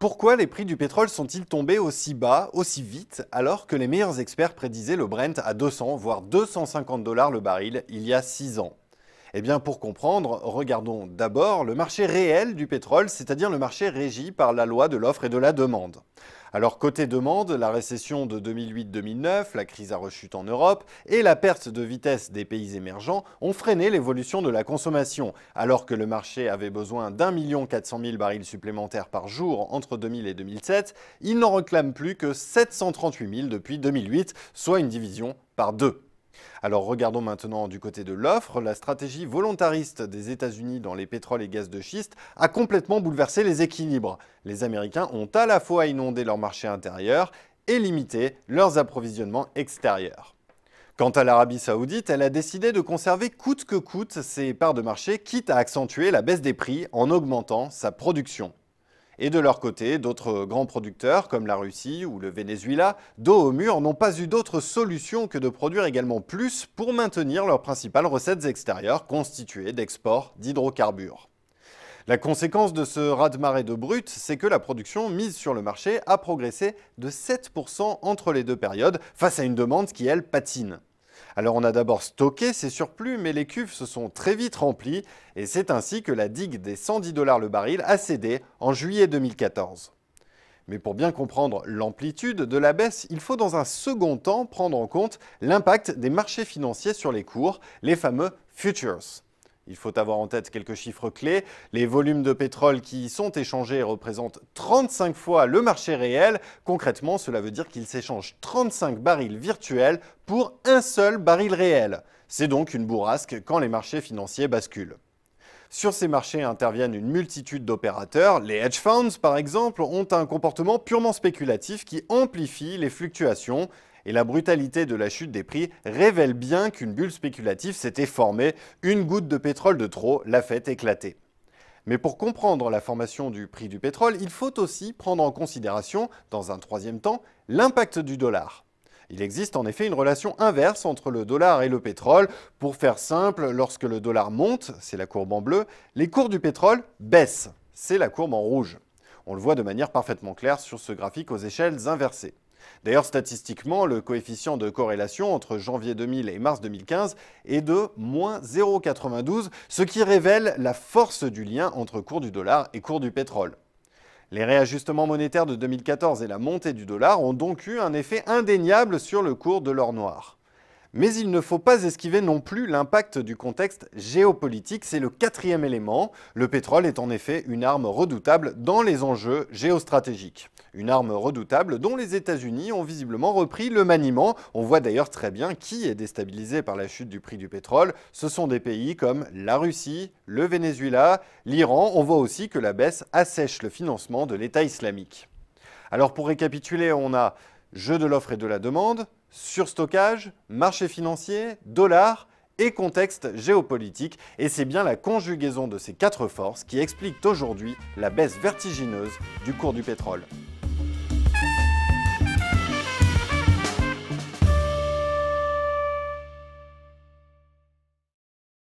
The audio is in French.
Pourquoi les prix du pétrole sont-ils tombés aussi bas, aussi vite, alors que les meilleurs experts prédisaient le Brent à 200 voire 250 $ le baril il y a 6 ans? Eh bien, pour comprendre, regardons d'abord le marché réel du pétrole, c'est-à-dire le marché régi par la loi de l'offre et de la demande. Alors, côté demande, la récession de 2008-2009, la crise à rechute en Europe et la perte de vitesse des pays émergents ont freiné l'évolution de la consommation, alors que le marché avait besoin d'1,4 million barils supplémentaires par jour entre 2000 et 2007, il n'en réclame plus que 738 000 depuis 2008, soit une division par deux. Alors regardons maintenant du côté de l'offre. La stratégie volontariste des États-Unis dans les pétroles et gaz de schiste a complètement bouleversé les équilibres. Les Américains ont à la fois inondé leur marché intérieur et limité leurs approvisionnements extérieurs. Quant à l'Arabie Saoudite, elle a décidé de conserver coûte que coûte ses parts de marché, quitte à accentuer la baisse des prix en augmentant sa production. Et de leur côté, d'autres grands producteurs comme la Russie ou le Venezuela, dos au mur, n'ont pas eu d'autre solution que de produire également plus pour maintenir leurs principales recettes extérieures constituées d'exports d'hydrocarbures. La conséquence de ce raz-de-marée de brut, c'est que la production mise sur le marché a progressé de 7% entre les deux périodes face à une demande qui, elle, patine. Alors on a d'abord stocké ces surplus, mais les cuves se sont très vite remplies et c'est ainsi que la digue des 110 $ le baril a cédé en juillet 2014. Mais pour bien comprendre l'amplitude de la baisse, il faut dans un second temps prendre en compte l'impact des marchés financiers sur les cours, les fameux futures. Il faut avoir en tête quelques chiffres clés. Les volumes de pétrole qui y sont échangés représentent 35 fois le marché réel. Concrètement, cela veut dire qu'il s'échange 35 barils virtuels pour un seul baril réel. C'est donc une bourrasque quand les marchés financiers basculent. Sur ces marchés interviennent une multitude d'opérateurs. Les hedge funds, par exemple, ont un comportement purement spéculatif qui amplifie les fluctuations. Et la brutalité de la chute des prix révèle bien qu'une bulle spéculative s'était formée. Une goutte de pétrole de trop l'a fait éclater. Mais pour comprendre la formation du prix du pétrole, il faut aussi prendre en considération, dans un troisième temps, l'impact du dollar. Il existe en effet une relation inverse entre le dollar et le pétrole. Pour faire simple, lorsque le dollar monte, c'est la courbe en bleu, les cours du pétrole baissent, c'est la courbe en rouge. On le voit de manière parfaitement claire sur ce graphique aux échelles inversées. D'ailleurs, statistiquement, le coefficient de corrélation entre janvier 2000 et mars 2015 est de moins 0,92, ce qui révèle la force du lien entre cours du dollar et cours du pétrole. Les réajustements monétaires de 2014 et la montée du dollar ont donc eu un effet indéniable sur le cours de l'or noir. Mais il ne faut pas esquiver non plus l'impact du contexte géopolitique, c'est le quatrième élément. Le pétrole est en effet une arme redoutable dans les enjeux géostratégiques. Une arme redoutable dont les États-Unis ont visiblement repris le maniement. On voit d'ailleurs très bien qui est déstabilisé par la chute du prix du pétrole. Ce sont des pays comme la Russie, le Venezuela, l'Iran. On voit aussi que la baisse assèche le financement de l'État islamique. Alors pour récapituler, on a jeu de l'offre et de la demande, surstockage, marché financier, dollar et contexte géopolitique. Et c'est bien la conjugaison de ces quatre forces qui explique aujourd'hui la baisse vertigineuse du cours du pétrole.